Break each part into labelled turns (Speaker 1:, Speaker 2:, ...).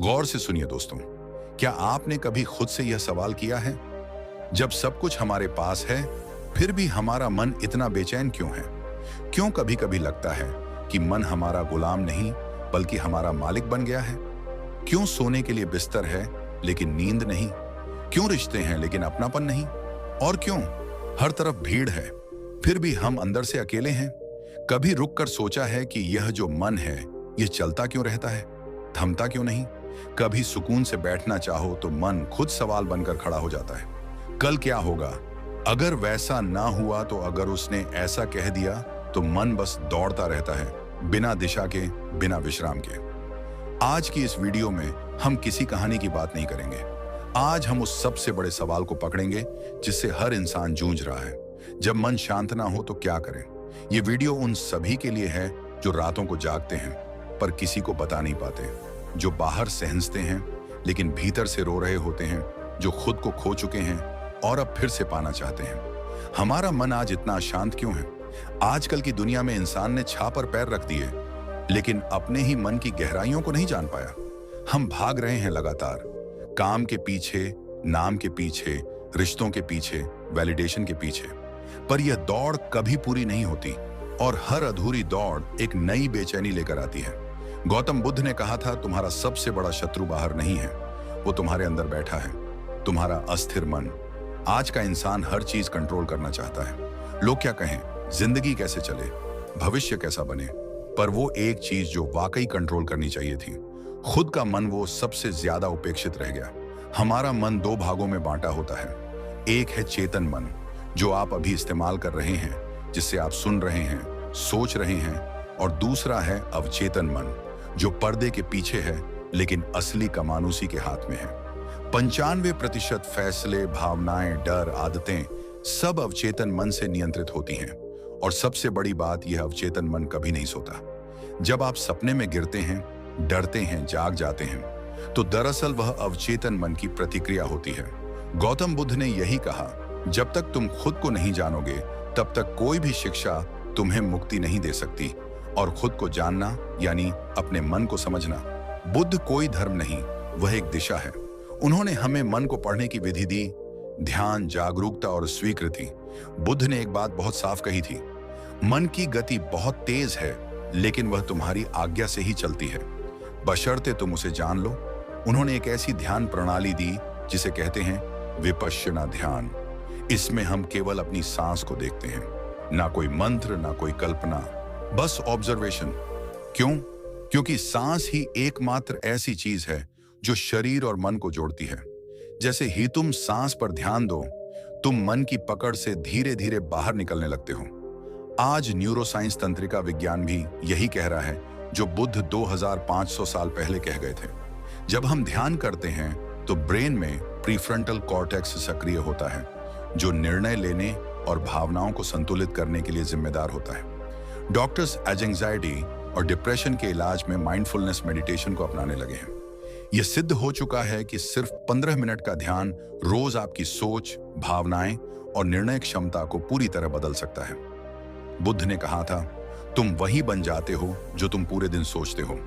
Speaker 1: गौर से सुनिए दोस्तों, क्या आपने कभी खुद से यह सवाल किया है, जब सब कुछ हमारे पास है, फिर भी हमारा मन इतना बेचैन क्यों है? क्यों कभी कभी लगता है कि मन हमारा गुलाम नहीं बल्कि हमारा मालिक बन गया है? क्यों सोने के लिए बिस्तर है लेकिन नींद नहीं? क्यों रिश्ते हैं लेकिन अपनापन नहीं? और क्यों हर तरफ भीड़ है फिर भी हम अंदर से अकेले हैं? कभी रुक कर सोचा है कि यह जो मन है, यह चलता क्यों रहता है, थमता क्यों नहीं? कभी सुकून से बैठना चाहो तो मन खुद सवाल बनकर खड़ा हो जाता है। कल क्या होगा? अगर वैसा ना हुआ तो? अगर उसने ऐसा कह दिया तो? मन बस दौड़ता रहता है, बिना दिशा के, बिना विश्राम के। आज की इस वीडियो में हम किसी कहानी की बात नहीं करेंगे। आज हम उस सबसे बड़े सवाल को पकड़ेंगे जिससे हर इंसान जूझ रहा है। जब मन शांत ना हो तो क्या करें? ये वीडियो उन सभी के लिए है जो रातों को जागते हैं पर किसी को बता नहीं पाते, जो बाहर सहनते हैं लेकिन भीतर से रो रहे होते हैं, जो खुद को खो चुके हैं और अब फिर से पाना चाहते हैं। हमारा मन आज इतना अशांत क्यों है? आजकल की दुनिया में इंसान ने छा पर पैर रख दिए लेकिन अपने ही मन की गहराइयों को नहीं जान पाया। हम भाग रहे हैं लगातार, काम के पीछे, नाम के पीछे, रिश्तों के पीछे, वैलिडेशन के पीछे, पर यह दौड़ कभी पूरी नहीं होती और हर अधूरी दौड़ एक नई बेचैनी लेकर आती है। गौतम बुद्ध ने कहा था, तुम्हारा सबसे बड़ा शत्रु बाहर नहीं है, वो तुम्हारे अंदर बैठा है, तुम्हारा अस्थिर मन। आज का इंसान हर चीज कंट्रोल करना चाहता है। लोग क्या कहें, जिंदगी कैसे चले, भविष्य कैसा बने, पर वो एक चीज जो वाकई कंट्रोल करनी चाहिए थी, खुद का मन, वो सबसे ज्यादा उपेक्षित रह गया। हमारा मन दो भागों में बांटा होता है। एक है चेतन मन, जो आप अभी इस्तेमाल कर रहे हैं, जिससे आप सुन रहे हैं, सोच रहे हैं, और दूसरा है अवचेतन मन, जो पर्दे के पीछे है लेकिन असली कमानुसी के हाथ में है। 95% फैसले, भावनाएं, डर, आदतें सब अवचेतन मन से नियंत्रित होती हैं। और सबसे बड़ी बात, यह अवचेतन मन कभी नहीं सोता। जब आप सपने में गिरते हैं, डरते हैं, जाग जाते हैं, तो दरअसल वह अवचेतन मन की प्रतिक्रिया होती है। गौतम बुद्ध ने यही कहा, जब तक तुम खुद को नहीं जानोगे तब तक कोई भी शिक्षा तुम्हें मुक्ति नहीं दे सकती। और खुद को जानना यानी अपने मन को समझना। बुद्ध कोई धर्म नहीं, वह एक दिशा है। उन्होंने हमें मन को पढ़ने की विधि दी, ध्यान, जागरूकता और स्वीकृति। बुद्ध ने एक बात बहुत साफ कही थी, मन की गति बहुत तेज है लेकिन वह तुम्हारी आज्ञा से ही चलती है, बशर्ते तुम उसे जान लो। उन्होंने एक ऐसी ध्यान प्रणाली दी जिसे कहते हैं विपश्यना ध्यान। इसमें हम केवल अपनी सांस को देखते हैं, ना कोई मंत्र, ना कोई कल्पना, बस ऑब्जर्वेशन। क्यों? क्योंकि सांस ही एकमात्र ऐसी चीज है जो शरीर और मन को जोड़ती है। जैसे ही तुम सांस पर ध्यान दो, तुम मन की पकड़ से धीरे धीरे बाहर निकलने लगते हो। आज न्यूरोसाइंस, तंत्रिका विज्ञान भी यही कह रहा है जो बुद्ध 2500 साल पहले कह गए थे। जब हम ध्यान करते हैं तो ब्रेन में प्रीफ्रंटल कॉर्टेक्स सक्रिय होता है, जो निर्णय लेने और भावनाओं को संतुलित करने के लिए जिम्मेदार होता है। डॉक्टर्स आज एंजाइटी और डिप्रेशन के इलाज में माइंडफुलनेस मेडिटेशन को अपनाने लगे हैं। यह सिद्ध हो चुका है कि सिर्फ 15 मिनट का ध्यान रोज आपकी सोच, भावनाएं और निर्णय क्षमता को पूरी तरह बदल सकता है। बुद्ध ने कहा था, तुम वही बन जाते हो जो तुम पूरे दिन सोचते हो।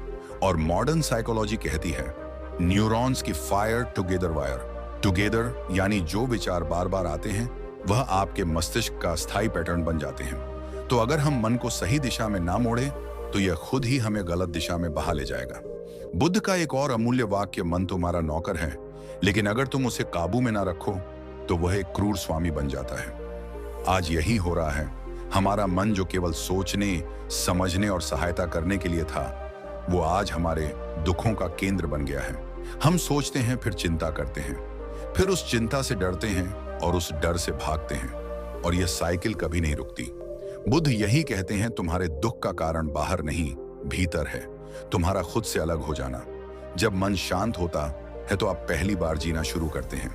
Speaker 1: और मॉडर्न साइकोलॉजी कहती है, न्यूरॉन्स की फायर टुगेदर वायर। टुगेदर यानी जो विचार बार बार आते हैं वह आपके मस्तिष्क का स्थायी पैटर्न बन जाते हैं। तो अगर हम मन को सही दिशा में ना मोड़े तो यह खुद ही हमें गलत दिशा में बहा ले जाएगा। बुद्ध का एक और अमूल्य वाक्य, मन तुम्हारा नौकर है लेकिन अगर तुम उसे काबू में ना रखो तो वह एक क्रूर स्वामी बन जाता है। आज यही हो रहा है। हमारा मन जो केवल सोचने, समझने और सहायता करने के लिए था, वो आज हमारे दुखों का केंद्र बन गया है। हम सोचते हैं, फिर चिंता करते हैं, फिर उस चिंता से डरते हैं और उस डर से भागते हैं, और यह साइकिल कभी नहीं रुकती। बुद्ध यही कहते हैं, तुम्हारे दुख का कारण बाहर नहीं, भीतर है, तुम्हारा खुद से अलग हो जाना। जब मन शांत होता है तो आप पहली बार जीना शुरू करते हैं।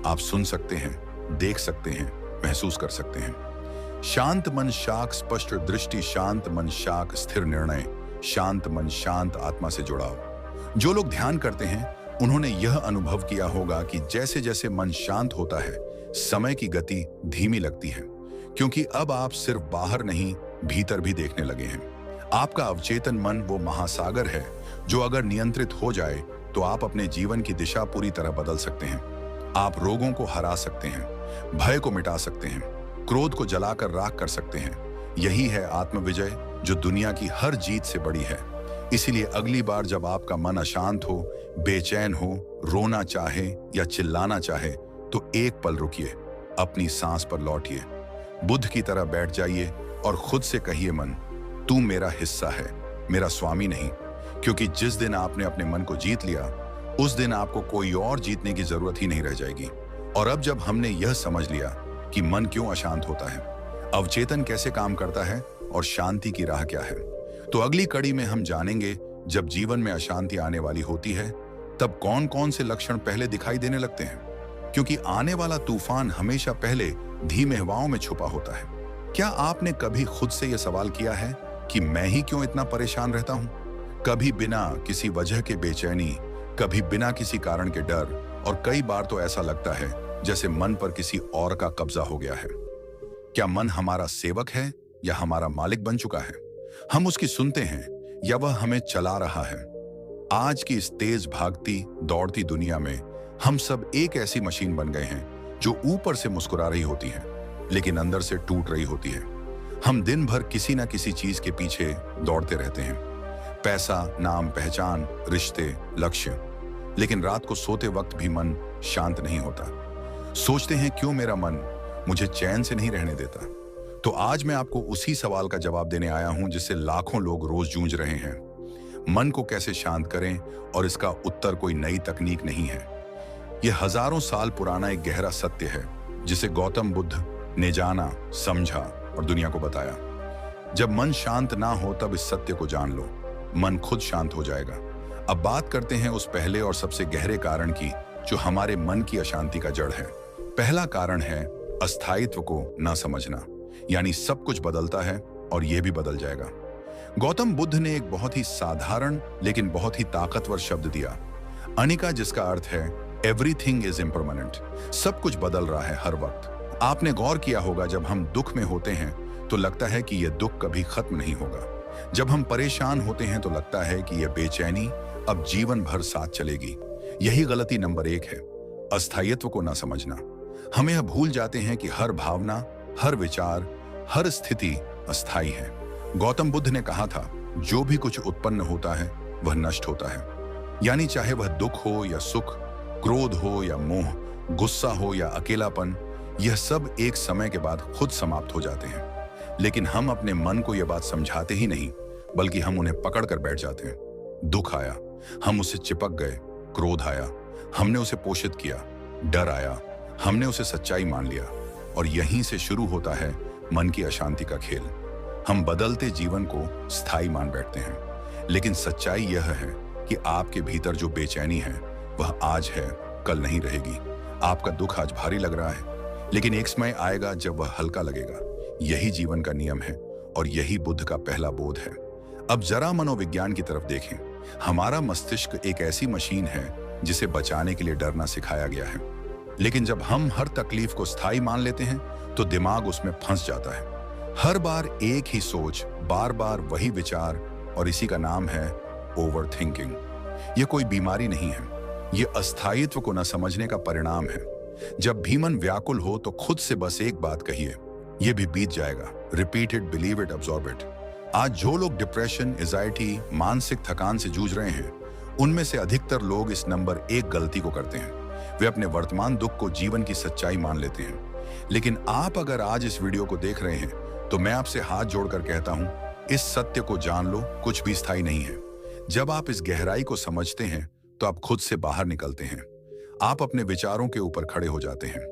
Speaker 1: आप सुन सकते हैं, देख सकते हैं, महसूस कर सकते हैं। शांत मन शाक स्पष्ट दृष्टि, शांत मन शाक स्थिर निर्णय, शांत मन शांत आत्मा से जुड़ाव। जो लोग ध्यान करते हैं उन्होंने यह अनुभव किया होगा कि जैसे जैसे मन शांत होता है, समय की गति धीमी लगती है, क्योंकि अब आप सिर्फ बाहर नहीं, भीतर भी देखने लगे हैं। आपका अवचेतन मन वो महासागर है जो अगर नियंत्रित हो जाए तो आप अपने जीवन की दिशा पूरी तरह बदल सकते हैं। आप रोगों को हरा सकते हैं, भय को मिटा सकते हैं, क्रोध को जलाकर राख कर सकते हैं। यही है आत्मविजय, जो दुनिया की हर जीत से बड़ी है। इसीलिए अगली बार जब आपका मन अशांत हो, बेचैन हो, रोना चाहे या चिल्लाना चाहे, तो एक पल रुकिए, अपनी सांस पर लौटिए, बुद्ध की तरह बैठ जाइए और खुद से कहिए, मन, तू मेरा हिस्सा है, मेरा स्वामी नहीं। क्योंकि जिस दिन आपने अपने मन को जीत लिया, उस दिन आपको कोई और जीतने की जरूरत ही नहीं रह जाएगी। और अब जब हमने यह समझ लिया कि मन क्यों अशांत होता है, अवचेतन कैसे काम करता है और शांति की राह क्या है, तो अगली कड़ी में हम जानेंगे जब जीवन में अशांति आने वाली होती है, तब कौन कौन से लक्षण पहले दिखाई देने लगते हैं। क्योंकि आने वाला तूफान हमेशा पहले धीमे हवाओं में छुपा होता है। क्या आपने कभी खुद से यह सवाल किया है कि मैं ही क्यों इतना परेशान रहता हूं? कभी बिना किसी वजह के बेचैनी, कभी बिना किसी कारण के डर, और कई बार तो ऐसा लगता है जैसे मन पर किसी और का कब्जा हो गया है। क्या मन हमारा सेवक है या हमारा मालिक बन चुका है? हम उसकी सुनते हैं या वह हमें चला रहा है? आज की इस तेज भागती दौड़ती दुनिया में हम सब एक ऐसी मशीन बन गए हैं जो ऊपर से मुस्कुरा रही होती है लेकिन अंदर से टूट रही होती है। हम दिन भर किसी ना किसी चीज के पीछे दौड़ते रहते हैं, पैसा, नाम, पहचान, रिश्ते, लक्ष्य। लेकिन रात को सोते वक्त भी मन शांत नहीं होता। सोचते हैं, क्यों मेरा मन मुझे चैन से नहीं रहने देता? तो आज मैं आपको उसी सवाल का जवाब देने आया हूं जिससे लाखों लोग रोज जूझ रहे हैं। मन को कैसे शांत करें, और इसका उत्तर कोई नई तकनीक नहीं है। यह हजारों साल पुराना एक गहरा सत्य है जिसे गौतम बुद्ध ने जाना, समझा और दुनिया को बताया। जब मन शांत ना हो तब इस सत्य को जान लो, मन खुद शांत हो जाएगा। अब बात करते हैं उस पहले और सबसे गहरे कारण की जो हमारे मन की अशांति का जड़ है। पहला कारण है अस्थायित्व को ना समझना, यानी सब कुछ बदलता है और यह भी बदल जाएगा। गौतम बुद्ध ने एक बहुत ही साधारण लेकिन बहुत ही ताकतवर शब्द दिया, अनिका, जिसका अर्थ है एवरीथिंग इज इम्परमानेंट। सब कुछ बदल रहा है हर वक्त। आपने गौर किया होगा, जब हम दुख में होते हैं तो लगता है कि यह दुख कभी खत्म नहीं होगा। जब हम परेशान होते हैं तो लगता है कि यह बेचैनी अब जीवन भर साथ चलेगी। यही गलती नंबर 1 है, अस्थायित्व को ना समझना। हम यह भूल जाते हैं कि हर भावना, हर विचार, हर स्थिति अस्थायी है। गौतम बुद्ध ने कहा था, जो भी कुछ उत्पन्न होता है वह नष्ट होता है। यानी चाहे वह दुख हो या सुख, क्रोध हो या मोह, गुस्सा हो या अकेलापन, यह सब एक समय के बाद खुद समाप्त हो जाते हैं। लेकिन हम अपने मन को यह बात समझाते ही नहीं, बल्कि हम उन्हें पकड़ कर बैठ जाते हैं। दुख आया, हम उससे चिपक गए। क्रोध आया, हमने उसे पोषित किया। डर आया, हमने उसे सच्चाई मान लिया। और यहीं से शुरू होता है मन की अशांति का खेल। हम बदलते जीवन को स्थायी मान बैठते हैं, लेकिन सच्चाई यह है कि आपके भीतर जो बेचैनी है वह आज है, कल नहीं रहेगी। आपका दुख आज भारी लग रहा है, लेकिन एक समय आएगा जब वह हल्का लगेगा। यही जीवन का नियम है और यही बुद्ध का पहला बोध है। अब जरा मनोविज्ञान की तरफ देखें। हमारा मस्तिष्क एक ऐसी मशीन है जिसे बचाने के लिए डरना सिखाया गया है। लेकिन जब हम हर तकलीफ को स्थायी मान लेते हैं तो दिमाग उसमें फंस जाता है। हर बार एक ही सोच, बार बार वही विचार, और इसी का नाम है ओवर थिंकिंग। यह कोई बीमारी नहीं है, यह अस्थायित्व को न समझने का परिणाम है। जब भी मन व्याकुल हो तो खुद से बस एक बात कहिए, यह भी बीत जाएगा। Repeat it, believe it, absorb it. आज जो लोग डिप्रेशन, एंजाइटी, मानसिक थकान से जूझ रहे हैं, उनमें से अधिकतर लोग इस नंबर 1 गलती को करते हैं। वे अपने वर्तमान दुख को जीवन की सच्चाई मान लेते हैं। लेकिन आप अगर आज इस वीडियो को देख रहे हैं तो मैं आपसे हाथ जोड़कर कहता हूं, इस सत्य को जान लो, कुछ भी स्थायी नहीं है। जब आप इस गहराई को समझते हैं तो आप खुद से बाहर निकलते हैं। आप अपने विचारों के ऊपर खड़े हो जाते हैं।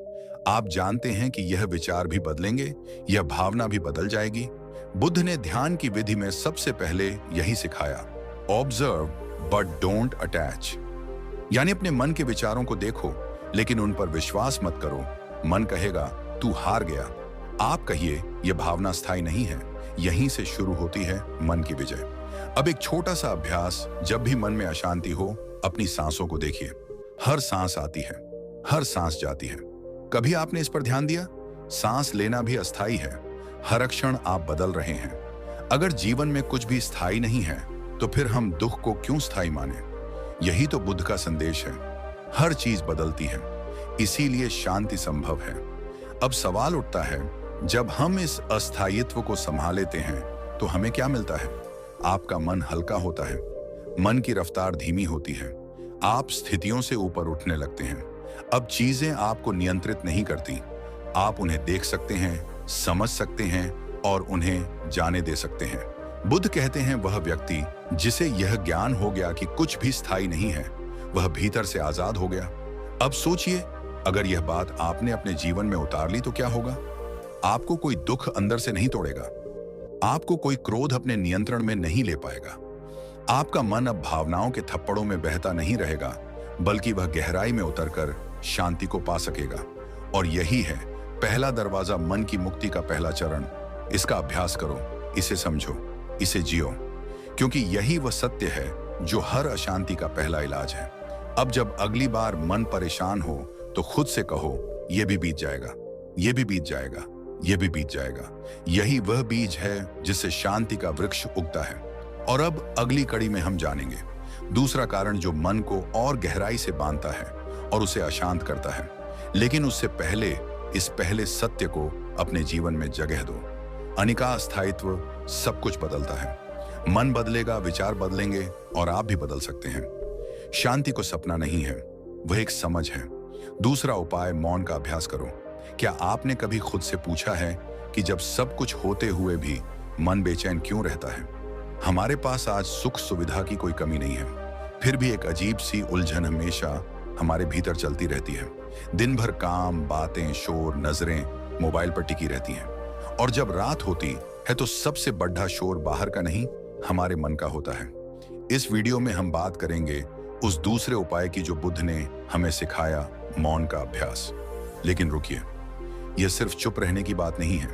Speaker 1: आप जानते हैं कि यह विचार भी बदलेंगे, यह भावना भी बदल जाएगी। बुद्ध ने ध्यान की विधि में सबसे पहले यही सिखाया, ऑब्जर्व बट डोंट अटैच। यानी अपने मन के विचारों को देखो लेकिन उन पर विश्वास मत करो। मन कहेगा तू हार गया, आप कहिए यह भावना स्थायी नहीं है। यहीं से शुरू होती है मन की विजय। अब एक छोटा सा अभ्यास, जब भी मन में अशांति हो, अपनी सांसों को देखिए। हर सांस आती है, हर सांस जाती है। कभी आपने इस पर ध्यान दिया? सांस लेना भी अस्थायी है, हर क्षण आप बदल रहे हैं। अगर जीवन में कुछ भी स्थायी नहीं है तो फिर हम दुख को क्यों स्थायी माने? यही तो बुद्ध का संदेश है। हर चीज बदलती है, इसीलिए शांति संभव है। अब सवाल उठता है, जब हम इस अस्थायित्व को संभाल लेते हैं तो हमें क्या मिलता है? आपका मन हल्का होता है, मन की रफ्तार धीमी होती है, आप स्थितियों से ऊपर उठने लगते हैं। अब चीजें आपको नियंत्रित नहीं करती, आप उन्हें देख सकते हैं, समझ सकते हैं और उन्हें जाने दे सकते हैं। बुद्ध कहते हैं, वह व्यक्ति जिसे यह ज्ञान हो गया कि कुछ भी स्थायी नहीं है, वह भीतर से आजाद हो गया। अब सोचिए, अगर यह बात आपने अपने जीवन में उतार ली तो क्या होगा? आपको कोई दुख अंदर से नहीं तोड़ेगा, आपको कोई क्रोध अपने नियंत्रण में नहीं ले पाएगा, आपका मन अब भावनाओं के थप्पड़ों में बहता नहीं रहेगा, बल्कि वह गहराई में उतरकर शांति को पा सकेगा। और यही है पहला दरवाजा, मन की मुक्ति का पहला चरण। इसका अभ्यास करो, इसे समझो, इसे जियो, क्योंकि यही वह सत्य है जो हर अशांति का पहला इलाज है। अब जब अगली बार मन परेशान हो तो खुद से कहो, यह भी बीत जाएगा, यह भी बीत जाएगा, यह भी बीत जाएगा। यही वह बीज है जिससे शांति का वृक्ष उगता है। और अब अगली कड़ी में हम जानेंगे दूसरा कारण जो मन को और गहराई से बांधता है और उसे अशांत करता है। लेकिन उससे पहले इस पहले सत्य को अपने जीवन में जगह दो। अनिका स्थायित्व सब कुछ बदलता है। मन बदलेगा, विचार बदलेंगे और आप भी बदल सकते हैं। शांति को सपना नहीं है, वह एक समझ है। दूसरा उपाय, मौन का अभ्यास करो। क्या आपने कभी खुद से पूछा है कि जब सब कुछ होते हुए भी मन बेचैन क्यों रहता है? हमारे पास आज सुख सुविधा की कोई कमी नहीं है, फिर भी एक अजीब सी उलझन हमेशा हमारे भीतर चलती रहती है। दिन भर काम, बातें, शोर, नजरें मोबाइल पर टिकी रहती हैं। और जब रात होती है तो सबसे बड़ा शोर बाहर का नहीं, हमारे मन का होता है। इस वीडियो में हम बात करेंगे उस दूसरे उपाय की जो बुद्ध ने हमें सिखाया, मौन का अभ्यास। लेकिन रुकिए, यह सिर्फ चुप रहने की बात नहीं है,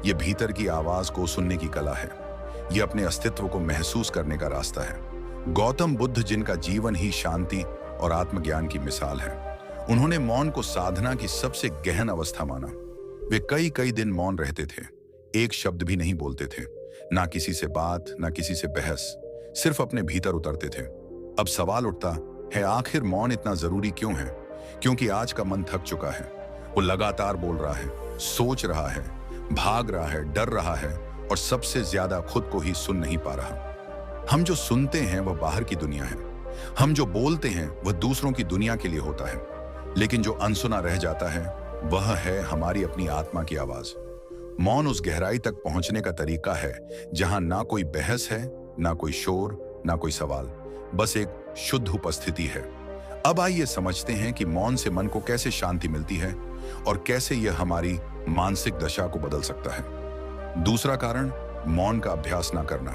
Speaker 1: यह भीतर की आवाज को सुनने की कला है। यह अपने अस्तित्व को महसूस करने का रास्ता है। गौतम बुद्ध, जिनका जीवन ही शांति और आत्मज्ञान की मिसाल है, उन्होंने मौन को साधना की सबसे गहन अवस्था माना। वे कई कई दिन मौन रहते थे, एक शब्द भी नहीं बोलते थे, ना किसी से बात, ना किसी से बहस, सिर्फ अपने भीतर उतरते थे। अब सवाल उठता है, आखिर मौन इतना जरूरी क्यों है? क्योंकि आज का मन थक चुका है। वो लगातार बोल रहा है, सोच रहा है, भाग रहा है, डर रहा है और सबसे ज्यादा खुद को ही सुन नहीं पा रहा। हम जो सुनते हैं वह बाहर की दुनिया है, हम जो बोलते हैं वह दूसरों की दुनिया के लिए होता है, लेकिन जो अनसुना रह जाता है वह है हमारी अपनी आत्मा की आवाज। मौन उस गहराई तक पहुंचने का तरीका है जहां ना कोई बहस है, ना कोई शोर, ना कोई सवाल, बस एक शुद्ध उपस्थिति है। अब आइए समझते हैं कि मौन से मन को कैसे शांति मिलती है और कैसे यह हमारी मानसिक दशा को बदल सकता है। दूसरा कारण, मौन का अभ्यास ना करना।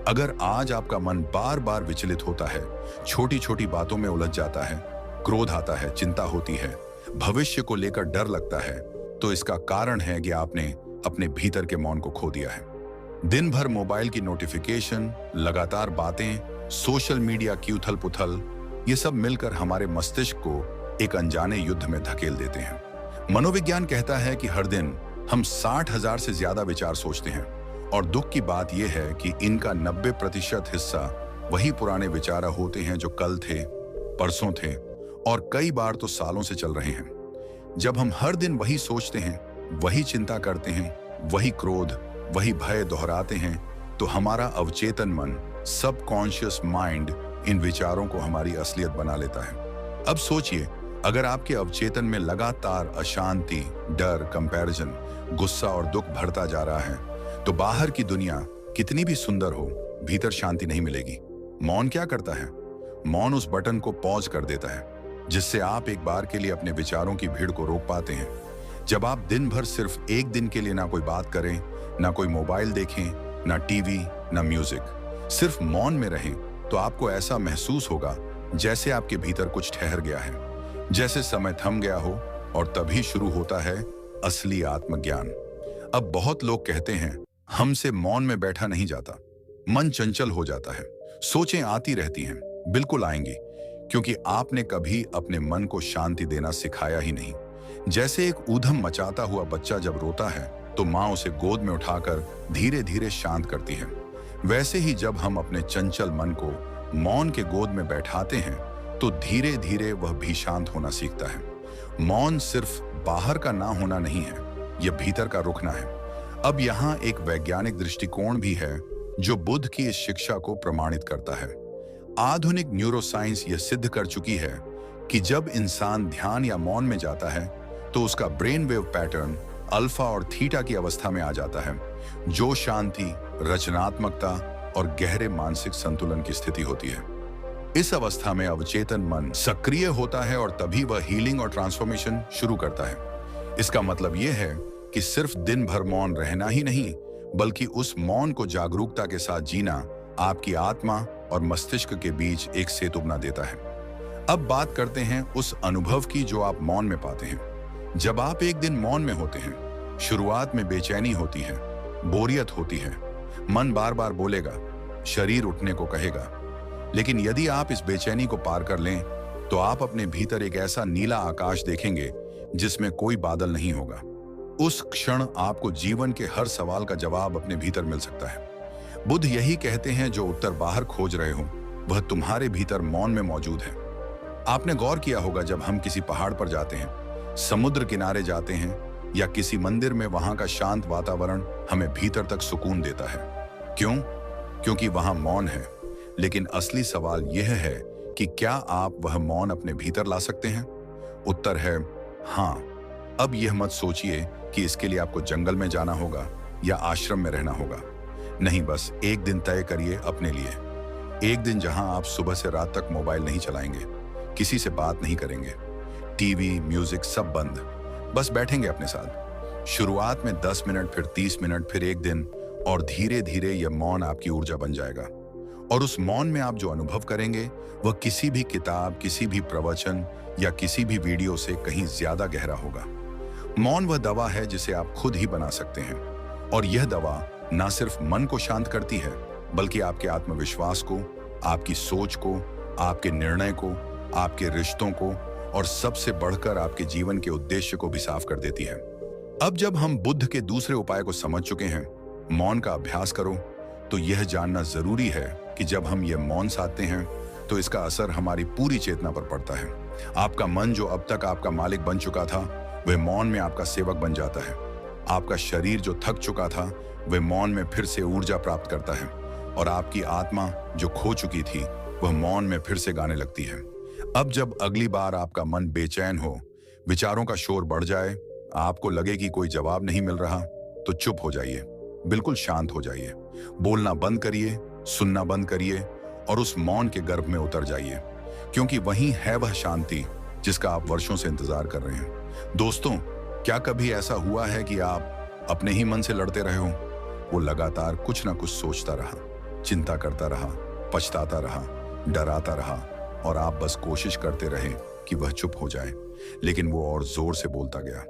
Speaker 1: अगर आज आपका मन बार बार विचलित होता है, छोटी छोटी बातों में उलझ जाता है, क्रोध आता है, चिंता होती है, भविष्य को लेकर डर लगता है, तो इसका कारण है कि आपने अपने भीतर के मौन को खो दिया है। दिन भर मोबाइल की नोटिफिकेशन, लगातार बातें, सोशल मीडिया की उथल पुथल, ये सब मिलकर हमारे मस्तिष्क को एक अनजाने युद्ध में धकेल देते हैं। मनोविज्ञान कहता है कि हर दिन हम 60,000 से ज्यादा विचार सोचते हैं और दुख की बात यह है कि इनका 90% हिस्सा वही पुराने विचार होते हैं जो कल थे, परसों थे और कई बार तो सालों से चल रहे हैं। जब हम हर दिन वही सोचते हैं, वही चिंता करते हैं, वही क्रोध, वही भय दोहराते हैं, तो हमारा अवचेतन मन, सबकॉन्शियस माइंड, इन विचारों को हमारी असलियत बना लेता है। अब सोचिए, अगर आपके अवचेतन में लगातार अशांति, डर, कंपैरिजन, गुस्सा और दुख भरता जा रहा है, तो बाहर की दुनिया कितनी भी सुंदर हो, भीतर शांति नहीं मिलेगी। मौन क्या करता है? मौन उस बटन को पॉज कर देता है जिससे आप एक बार के लिए अपने विचारों की भीड़ को रोक पाते हैं। जब आप दिन भर सिर्फ एक दिन के लिए ना कोई बात करें, ना कोई मोबाइल देखें, ना टीवी, ना म्यूजिक, सिर्फ मौन में रहें, तो आपको ऐसा महसूस होगा जैसे आपके भीतर कुछ ठहर गया है, जैसे समय थम गया हो, और तभी शुरू होता है असली आत्मज्ञान। अब बहुत लोग कहते हैं, हमसे मौन में बैठा नहीं जाता, मन चंचल हो जाता है, सोचें आती रहती हैं। बिल्कुल आएंगी, क्योंकि आपने कभी अपने मन को शांति देना सिखाया ही नहीं। जैसे एक ऊधम मचाता हुआ बच्चा जब रोता है तो माँ उसे गोद में उठाकर धीरे धीरे शांत करती है, वैसे ही जब हम अपने चंचल मन को मौन के गोद में बैठाते हैं तो धीरे धीरे वह भी शांत होना सीखता है। मौन सिर्फ बाहर का ना होना नहीं है, यह भीतर का रुकना है। अब यहाँ एक वैज्ञानिक दृष्टिकोण भी है जो बुद्ध की इस शिक्षा को प्रमाणित करता है। आधुनिक न्यूरोसाइंस यह सिद्ध कर चुकी है कि जब इंसान ध्यान या मौन में जाता है तो उसका ब्रेन वेव पैटर्न अल्फा और थीटा की अवस्था में आ जाता है, जो शांति, रचनात्मकता और गहरे मानसिक संतुलन की स्थिति होती है। इस अवस्था में अवचेतन मन सक्रिय होता है और तभी वह हीलिंग और ट्रांसफॉर्मेशन शुरू करता है। इसका मतलब यह है कि सिर्फ दिन भर मौन रहना ही नहीं, बल्कि उस मौन को जागरूकता के साथ जीना आपकी आत्मा और मस्तिष्क के बीच एक सेतु बना देता है। अब बात करते हैं उस अनुभव की जो आप मौन में पाते हैं। जब आप एक दिन मौन में होते हैं, शुरुआत में बेचैनी होती है, बोरियत होती है, मन बार बार बोलेगा, शरीर उठने को कहेगा। लेकिन यदि आप इस बेचैनी को पार कर लें तो आप अपने भीतर एक ऐसा नीला आकाश देखेंगे जिसमें कोई बादल नहीं होगा। उस क्षण आपको जीवन के हर सवाल का जवाब अपने भीतर मिल सकता है। बुद्ध यही कहते हैं, जो उत्तर बाहर खोज रहे हो वह तुम्हारे भीतर मौन में मौजूद है। आपने गौर किया होगा, जब हम किसी पहाड़ पर जाते हैं, समुद्र किनारे जाते हैं या किसी मंदिर में, वहां का शांत वातावरण हमें भीतर तक सुकून देता है। क्यों? क्योंकि वहां मौन है। लेकिन असली सवाल यह है कि क्या आप वह मौन अपने भीतर ला सकते हैं? उत्तर है हाँ। अब यह मत सोचिए कि इसके लिए आपको जंगल में जाना होगा या आश्रम में रहना होगा। नहीं, बस एक दिन तय करिए अपने लिए। एक दिन जहां आप सुबह से रात तक मोबाइल नहीं चलाएंगे, किसी से बात नहीं करेंगे, टीवी, म्यूजिक सब बंद, बस बैठेंगे अपने साथ। शुरुआत में 10 मिनट, फिर 30 मिनट, फिर एक दिन, और धीरे धीरे यह मौन आपकी ऊर्जा बन जाएगा। और उस मौन में आप जो अनुभव करेंगे वह किसी भी किताब, किसी भी प्रवचन या किसी भी वीडियो से कहीं ज्यादा गहरा होगा। मौन वह दवा है जिसे आप खुद ही बना सकते हैं, और यह दवा न सिर्फ मन को शांत करती है, बल्कि आपके आत्मविश्वास को, आपकी सोच को, आपके निर्णय को, आपके रिश्तों को, और सबसे बढ़कर आपके जीवन के उद्देश्य को भी साफ कर देती है। अब जब हम बुद्ध के दूसरे उपाय को समझ चुके हैं, मौन का अभ्यास करो, तो यह जानना जरूरी है कि जब हम यह मौन साधते हैं तो इसका असर हमारी पूरी चेतना पर पड़ता है। आपका मन, जो अब तक आपका मालिक बन चुका था, वह मौन में आपका सेवक बन जाता है। आपका शरीर जो थक चुका था, वह मौन में फिर से ऊर्जा प्राप्त करता है, और आपकी आत्मा जो खो चुकी थी, वह मौन में फिर से गाने लगती है। अब जब अगली बार आपका मन बेचैन हो, विचारों का शोर बढ़ जाए, आपको लगे कि कोई जवाब नहीं मिल रहा, तो चुप हो जाइए, बिल्कुल शांत हो जाइए। बोलना बंद करिए, सुनना बंद करिए, और उस मौन के गर्भ में उतर जाइए, क्योंकि वहीं है वह शांति जिसका आप वर्षों से इंतजार कर रहे हैं। दोस्तों, क्या कभी ऐसा हुआ है कि आप अपने ही मन से लड़ते रहे हो? वो लगातार कुछ ना कुछ सोचता रहा, चिंता करता रहा, पछताता रहा, डराता रहा, और आप बस कोशिश करते रहे कि वह चुप हो जाए, लेकिन वो और जोर से बोलता गया।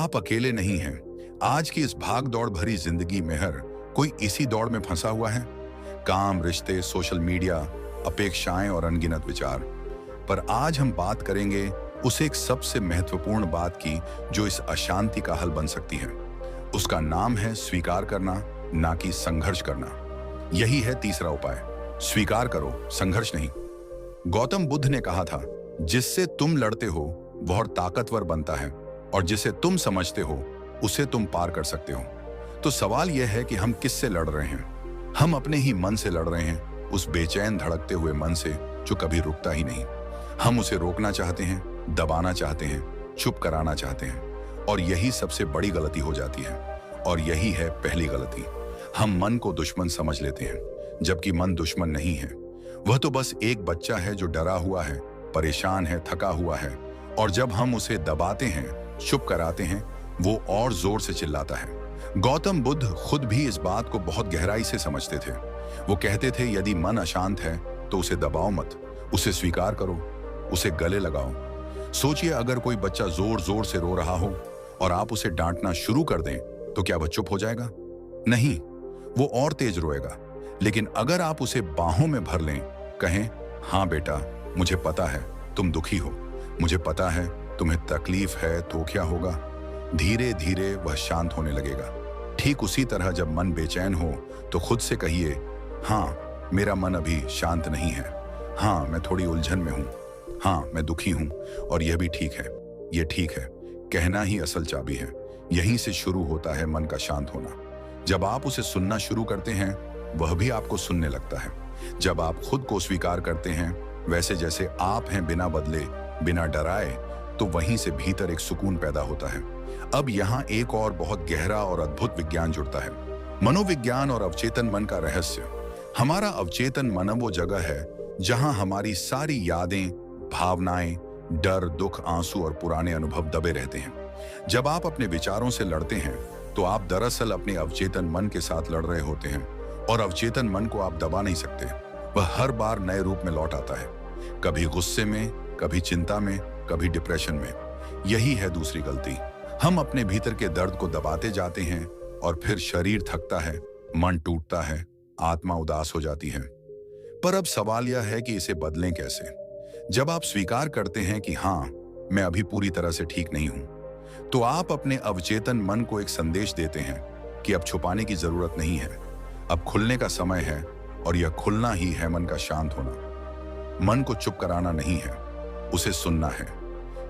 Speaker 1: आप अकेले नहीं हैं। आज की इस भाग दौड़ भरी जिंदगी में हर कोई इसी दौड़ में फंसा हुआ है। काम, रिश्ते, सोशल मीडिया, अपेक्षाएं और अनगिनत विचार। पर आज हम बात करेंगे उस एक सबसे महत्वपूर्ण बात की जो इस अशांति का हल बन सकती है। उसका नाम है स्वीकार करना, ना कि संघर्ष करना। यही है तीसरा उपाय। स्वीकार करो, संघर्ष नहीं। गौतम बुद्ध ने कहा था, जिससे तुम लड़ते हो वह और ताकतवर बनता है, और जिसे तुम समझते हो उसे तुम पार कर सकते हो। तो सवाल यह है कि हम किससे लड़ रहे हैं? हम अपने ही मन से लड़ रहे हैं, उस बेचैन धड़कते हुए मन से जो कभी रुकता ही नहीं। हम उसे रोकना चाहते हैं, दबाना चाहते हैं, चुप कराना चाहते हैं, और यही सबसे बड़ी गलती हो जाती है। और यही है पहली गलती। हम मन को दुश्मन समझ लेते हैं, जबकि मन दुश्मन नहीं है। वह तो बस एक बच्चा है जो डरा हुआ है, परेशान है, थका हुआ है, और जब हम उसे दबाते हैं, चुप कराते हैं, वो और जोर से चिल्लाता है। गौतम बुद्ध खुद भी इस बात को बहुत गहराई से समझते थे। वो कहते थे, यदि मन अशांत है तो उसे दबाओ मत, उसे स्वीकार करो, उसे गले लगाओ। सोचिए, अगर कोई बच्चा जोर जोर से रो रहा हो और आप उसे डांटना शुरू कर दें, तो क्या वह चुप हो जाएगा? नहीं, वो और तेज रोएगा। लेकिन अगर आप उसे बाहों में भर लें, कहें, हाँ बेटा, मुझे पता है तुम दुखी हो, मुझे पता है तुम्हें तकलीफ है, तो क्या होगा? धीरे धीरे वह शांत होने लगेगा। ठीक उसी तरह जब मन बेचैन हो तो खुद से कहिए, हाँ, मेरा मन अभी शांत नहीं है, हाँ, मैं थोड़ी उलझन में हूँ। हाँ, मैं दुखी हूँ और यह भी ठीक है। ये ठीक है कहना ही असल चाबी है। यहीं से शुरू होता है मन का शांत होना। जब आप उसे सुनना शुरू करते हैं, वह भी आपको सुनने लगता है। जब आप खुद को स्वीकार करते हैं वैसे जैसे आप हैं, बिना बदले, बिना डराए, तो वहीं से भीतर एक सुकून पैदा होता है। अब यहाँ एक और बहुत गहरा और अद्भुत विज्ञान जुड़ता है, मनोविज्ञान और अवचेतन मन का रहस्य। हमारा अवचेतन मन वो जगह है जहां हमारी सारी यादें, भावनाएं, डर, दुख, आंसू और पुराने अनुभव दबे रहते हैं। जब आप अपने विचारों से लड़ते हैं तो आप दरअसल अपने अवचेतन मन के साथ लड़ रहे होते हैं, और अवचेतन मन को आप दबा नहीं सकते। वह हर बार नए रूप में लौट आता है, कभी गुस्से में, कभी चिंता में, कभी डिप्रेशन में। यही है दूसरी गलती। हम अपने भीतर के दर्द को दबाते जाते हैं और फिर शरीर थकता है, मन टूटता है, आत्मा उदास हो जाती है। पर अब सवाल यह है कि इसे बदलें कैसे? जब आप स्वीकार करते हैं कि हाँ, मैं अभी पूरी तरह से ठीक नहीं हूं, तो आप अपने अवचेतन मन को एक संदेश देते हैं कि अब छुपाने की जरूरत नहीं है, अब खुलने का समय है, और यह खुलना ही है मन का शांत होना। मन को चुप कराना नहीं है, उसे सुनना है।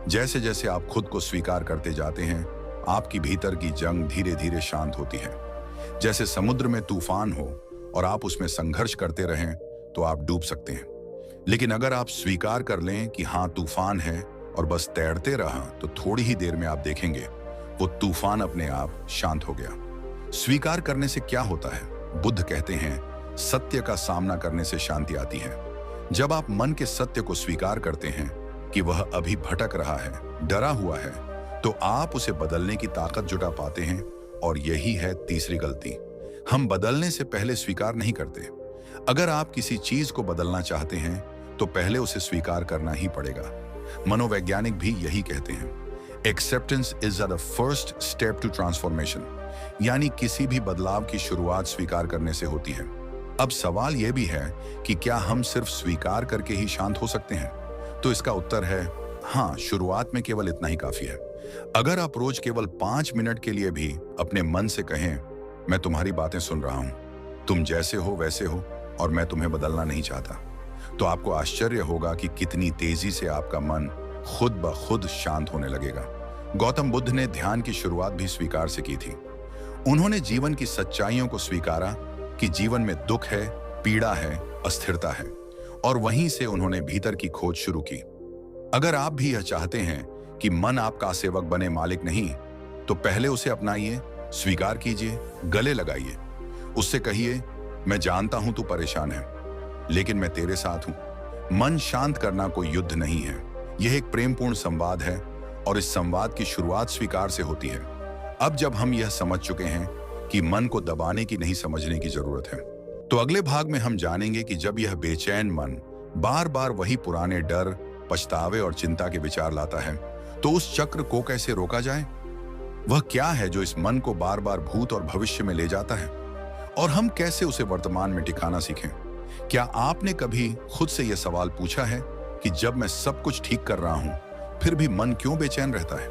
Speaker 1: जैसे जैसे आप खुद को स्वीकार करते जाते हैं, आपकी भीतर की जंग धीरे धीरे शांत होती है। जैसे समुद्र में तूफान हो और आप उसमें संघर्ष करते रहें तो आप डूब सकते हैं। लेकिन अगर आप स्वीकार कर लें कि हाँ, तूफान है और बस तैरते रहा, तो थोड़ी ही देर में आप देखेंगे वो तूफान अपने आप शांत हो गया। स्वीकार करने से क्या होता है? बुद्ध कहते हैं, सत्य का सामना करने से शांति आती है। जब आप मन के सत्य को स्वीकार करते हैं कि वह अभी भटक रहा है, डरा हुआ है, तो आप उसे बदलने की ताकत जुटा पाते हैं। और यही है तीसरी गलती, हम बदलने से पहले स्वीकार नहीं करते। अगर आप किसी चीज को बदलना चाहते हैं तो पहले उसे स्वीकार करना ही पड़ेगा। मनोवैज्ञानिक भी यही कहते हैं, acceptance is the first step to transformation. यानी किसी भी बदलाव की शुरुआत स्वीकार करने से होती है। अब सवाल यह भी है कि क्या हम सिर्फ स्वीकार करके ही शांत हो सकते हैं? तो इसका उत्तर है हाँ, शुरुआत में केवल इतना ही काफी है। अगर आप रोज केवल 5 मिनट के लिए भी अपने मन से कहें, मैं तुम्हारी बातें सुन रहा हूं, तुम जैसे हो वैसे हो और मैं तुम्हें बदलना नहीं चाहता, तो आपको आश्चर्य होगा कि कितनी तेजी से आपका मन खुद ब खुद शांत होने लगेगा। गौतम बुद्ध ने ध्यान की शुरुआत भी स्वीकार से की थी। उन्होंने जीवन की सच्चाइयों को स्वीकारा कि जीवन में दुख है, पीड़ा है, अस्थिरता है, और वहीं से उन्होंने भीतर की खोज शुरू की। अगर आप भी यह चाहते हैं कि मन आपका सेवक बने, मालिक नहीं, तो पहले उसे अपनाइए, स्वीकार कीजिए, गले लगाइए। उससे कहिए, मैं जानता हूं तू परेशान है, लेकिन मैं तेरे साथ हूं। मन शांत करना कोई युद्ध नहीं है, यह एक प्रेमपूर्ण संवाद है, और इस संवाद की शुरुआत स्वीकार से होती है। अब जब हम यह समझ चुके हैं कि मन को दबाने की नहीं, समझने की जरूरत है, तो अगले भाग में हम जानेंगे कि जब यह बेचैन मन बार बार वही पुराने डर, पछतावे और चिंता के विचार लाता है, तो उस चक्र को कैसे रोका जाए। वह क्या है जो इस मन को बार बार भूत और भविष्य में ले जाता है, और हम कैसे उसे वर्तमान में टिकाना सीखें। क्या आपने कभी खुद से यह सवाल पूछा है कि जब मैं सब कुछ ठीक कर रहा हूं, फिर भी मन क्यों बेचैन रहता है?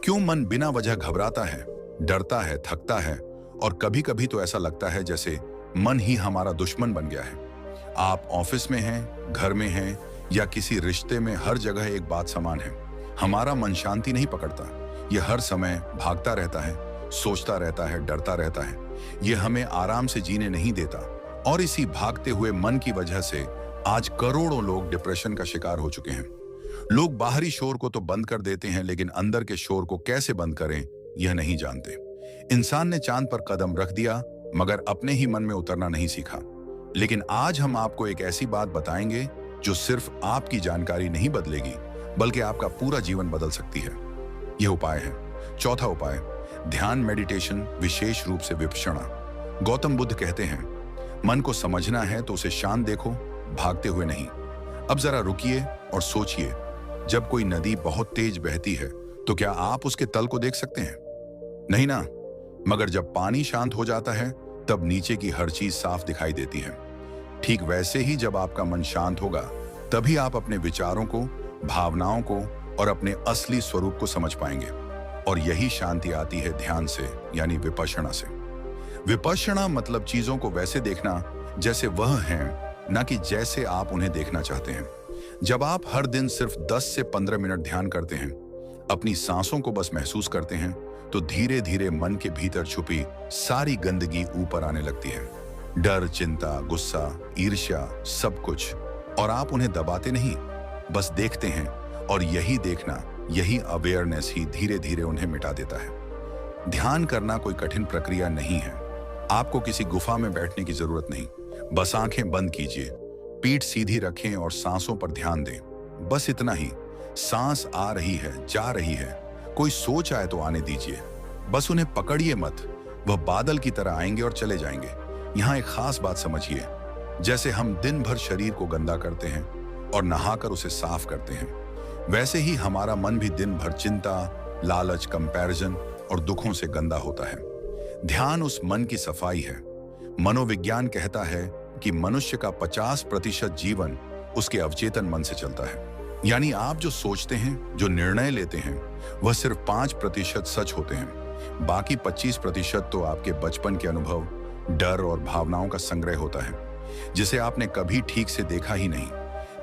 Speaker 1: क्यों मन बिना वजह घबराता है, डरता है, थकता है, और कभी कभी तो ऐसा लगता है जैसे मन ही हमारा दुश्मन बन गया है। आप ऑफिस में हैं, घर में हैं, या किसी रिश्ते में, हर जगह एक बात समान है, हमारा मन शांति नहीं पकड़ता। यह हर समय भागता रहता है, सोचता रहता है, डरता रहता है। यह हमें आराम से जीने नहीं देता, और इसी भागते हुए मन की वजह से आज करोड़ों लोग डिप्रेशन का शिकार हो चुके हैं। लोग बाहरी शोर को तो बंद कर देते हैं, लेकिन अंदर के शोर को कैसे बंद करें यह नहीं जानते। इंसान ने चांद पर कदम रख दिया, मगर अपने ही मन में उतरना नहीं सीखा। लेकिन आज हम आपको एक ऐसी बात बताएंगे जो सिर्फ आपकी जानकारी नहीं बदलेगी, बल्कि आपका पूरा जीवन बदल सकती है। यह उपाय है चौथा उपाय, ध्यान, मेडिटेशन, विशेष रूप से विपश्यना। गौतम बुद्ध कहते हैं, मन को समझना है तो उसे शांत देखो, भागते हुए नहीं। अब जरा रुकिए और सोचिए, जब कोई नदी बहुत तेज बहती है तो क्या आप उसके तल को देख सकते हैं? नहीं ना। मगर जब पानी शांत हो जाता है तब नीचे की हर चीज साफ दिखाई देती है। ठीक वैसे ही जब आपका मन शांत होगा, तभी आप अपने विचारों को, भावनाओं को और अपने असली स्वरूप को समझ पाएंगे। और यही शांति आती है ध्यान से, यानी विपश्यना से। विपश्यना मतलब चीजों को वैसे देखना जैसे वह हैं, न कि जैसे आप उन्हें देखना चाहते हैं। जब आप हर दिन सिर्फ 10 से 15 मिनट ध्यान करते हैं, अपनी सांसों को बस महसूस करते हैं, तो धीरे धीरे मन के भीतर छुपी सारी गंदगी ऊपर आने लगती है। डर, चिंता, गुस्सा, ईर्ष्या, सब कुछ। और आप उन्हें दबाते नहीं, बस देखते हैं, और यही देखना, यही अवेयरनेस ही धीरे धीरे उन्हें मिटा देता है। ध्यान करना कोई कठिन प्रक्रिया नहीं है। आपको किसी गुफा में बैठने की जरूरत नहीं। बस आंखें बंद कीजिए, पीठ सीधी रखें और सांसों पर ध्यान दें। बस इतना ही। सांस आ रही है, जा रही है, कोई सोच आए तो आने दीजिए, बस उन्हें पकड़िए मत। वह बादल की तरह आएंगे और चले जाएंगे। यहाँ एक खास बात समझिए, जैसे हम दिन भर शरीर को गंदा करते हैं और नहाकर उसे साफ करते हैं, वैसे ही हमारा मन भी दिन भर चिंता, लालच, कंपैरिजन और दुखों से गंदा होता है। ध्यान उस मन की सफाई है। मनोविज्ञान कहता है कि मनुष्य का 50% जीवन उसके अवचेतन मन से चलता है। यानी आप जो सोचते हैं, जो निर्णय लेते हैं, वह सिर्फ 5% सच होते हैं। बाकी 25% तो आपके बचपन के अनुभव, डर और भावनाओं का संग्रह होता है, जिसे आपने कभी ठीक से देखा ही नहीं।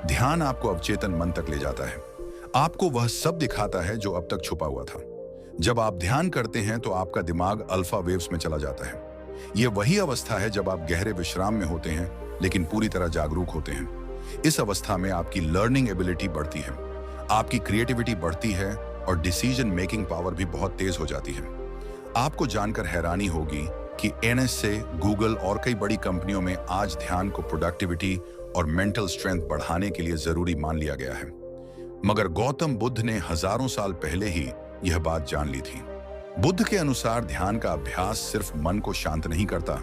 Speaker 1: ध्यान आपको अवचेतन मन तक ले जाता है, आपको वह सब दिखाता है जो अब तक छुपा हुआ था। जब आप ध्यान करते हैं तो आपका दिमाग अल्फा वेव्स में चला जाता है। यह वही अवस्था है जब आप गहरे विश्राम में होते हैं, लेकिन पूरी तरह जागरूक होते हैं। इस अवस्था में आपकी लर्निंग एबिलिटी बढ़ती है, आपकी क्रिएटिविटी बढ़ती है और डिसीजन मेकिंग पावर भी बहुत तेज हो जाती है। आपको जानकर हैरानी होगी कि NSA, गूगल और कई बड़ी कंपनियों में आज ध्यान को प्रोडक्टिविटी और मेंटल स्ट्रेंथ बढ़ाने के लिए जरूरी मान लिया गया है। मगर गौतम बुद्ध ने हजारों साल पहले ही यह बात जान ली थी। बुद्ध के अनुसार ध्यान का अभ्यास सिर्फ मन को शांत नहीं करता,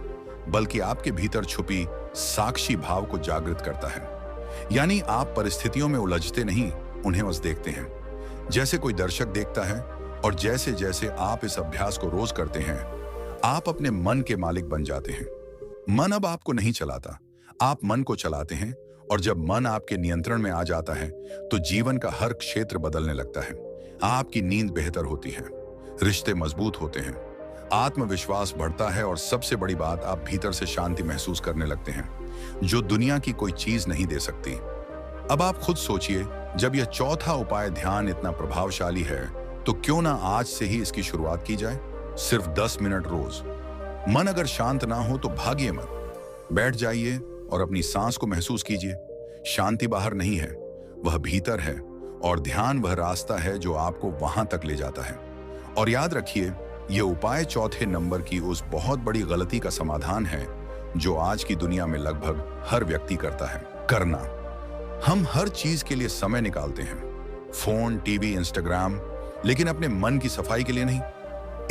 Speaker 1: बल्कि आपके भीतर छुपी साक्षी भाव को जागृत करता है। यानी आप परिस्थितियों में उलझते नहीं, उन्हें बस देखते हैं, जैसे कोई दर्शक देखता है। और जैसे जैसे आप इस अभ्यास को रोज करते हैं, आप अपने मन के मालिक बन जाते हैं। मन अब आपको नहीं चलाता, आप मन को चलाते हैं। और जब मन आपके नियंत्रण में आ जाता है, तो जीवन का हर क्षेत्र बदलने लगता है। आपकी नींद बेहतर होती है, रिश्ते मजबूत होते हैं, आत्मविश्वास बढ़ता है और सबसे बड़ी बात, आप भीतर से शांति महसूस करने लगते हैं, जो दुनिया की कोई चीज नहीं दे सकती। अब आप खुद सोचिए, जब यह चौथा उपाय ध्यान इतना प्रभावशाली है, तो क्यों ना आज से ही इसकी शुरुआत की जाए। सिर्फ 10 मिनट रोज। मन अगर शांत ना हो तो भागिए मत, बैठ जाइए और अपनी सांस को महसूस कीजिए। शांति बाहर नहीं है, वह भीतर है, और ध्यान वह रास्ता है जो आपको वहां तक ले जाता है। और याद रखिए, यह उपाय चौथे नंबर की उस बहुत बड़ी गलती का समाधान है जो आज की दुनिया में लगभग हर व्यक्ति करता है, करना। हम हर चीज के लिए समय निकालते हैं, फोन, टीवी, इंस्टाग्राम, लेकिन अपने मन की सफाई के लिए नहीं।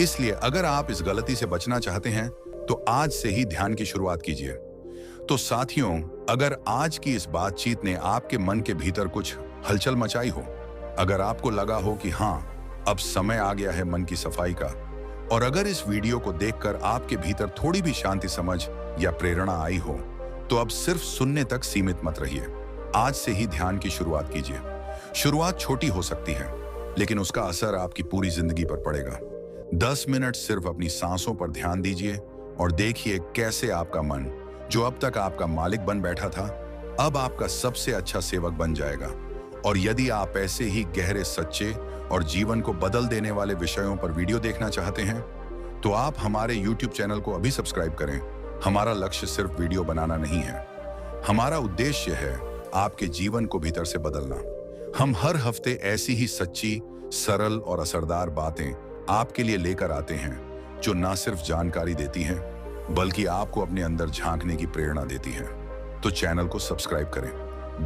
Speaker 1: इसलिए अगर आप इस गलती से बचना चाहते हैं, तो आज से ही ध्यान की शुरुआत कीजिए। तो साथियों, अगर आज की इस बातचीत ने आपके मन के भीतर कुछ हलचल मचाई हो, अगर आपको लगा हो कि हाँ, अब समय आ गया है मन की सफाई का, और अगर इस वीडियो को देखकर आपके भीतर थोड़ी भी शांति, समझ या प्रेरणा आई हो, तो अब सिर्फ सुनने तक सीमित मत रहिए। आज से ही ध्यान की शुरुआत कीजिए। शुरुआत छोटी हो सकती है, लेकिन उसका असर आपकी पूरी जिंदगी पर पड़ेगा। 10 मिनट सिर्फ अपनी सांसों पर ध्यान दीजिए और देखिए कैसे आपका मन, जो अब तक आपका मालिक बन बैठा था, अब आपका सबसे अच्छा सेवक बन जाएगा। और यदि आप ऐसे ही गहरे, सच्चे और जीवन को बदल देने वाले विषयों पर वीडियो देखना चाहते हैं, तो आप हमारे YouTube चैनल को अभी सब्सक्राइब करें। हमारा लक्ष्य सिर्फ वीडियो बनाना नहीं है, हमारा उद्देश्य है आपके जीवन को भीतर से बदलना। हम हर हफ्ते ऐसी ही सच्ची, सरल और असरदार बातें आपके लिए लेकर आते हैं, जो न सिर्फ जानकारी देती हैं, बल्कि आपको अपने अंदर झांकने की प्रेरणा देती हैं। तो चैनल को सब्सक्राइब करें,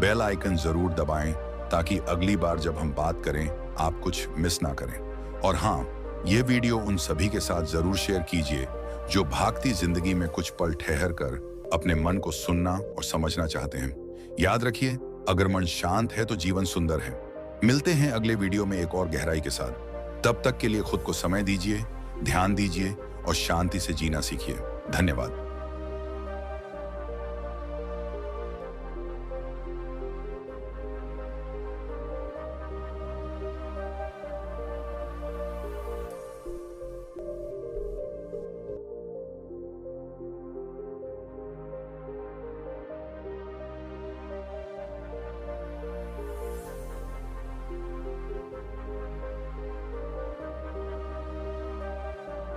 Speaker 1: बेल आइकन जरूर दबाएं, ताकि अगली बार जब हम बात करें, आप कुछ मिस ना करें। और हाँ, ये वीडियो उन सभी के साथ जरूर शेयर कीजिए जो भागती जिंदगी में कुछ पल ठहर कर अपने मन को सुनना और समझना चाहते हैं। याद रखिए, अगर मन शांत है तो जीवन सुंदर है। मिलते हैं अगले वीडियो में एक और गहराई के साथ। तब तक के लिए खुद को समय दीजिए, ध्यान दीजिए और शांति से जीना सीखिए। धन्यवाद।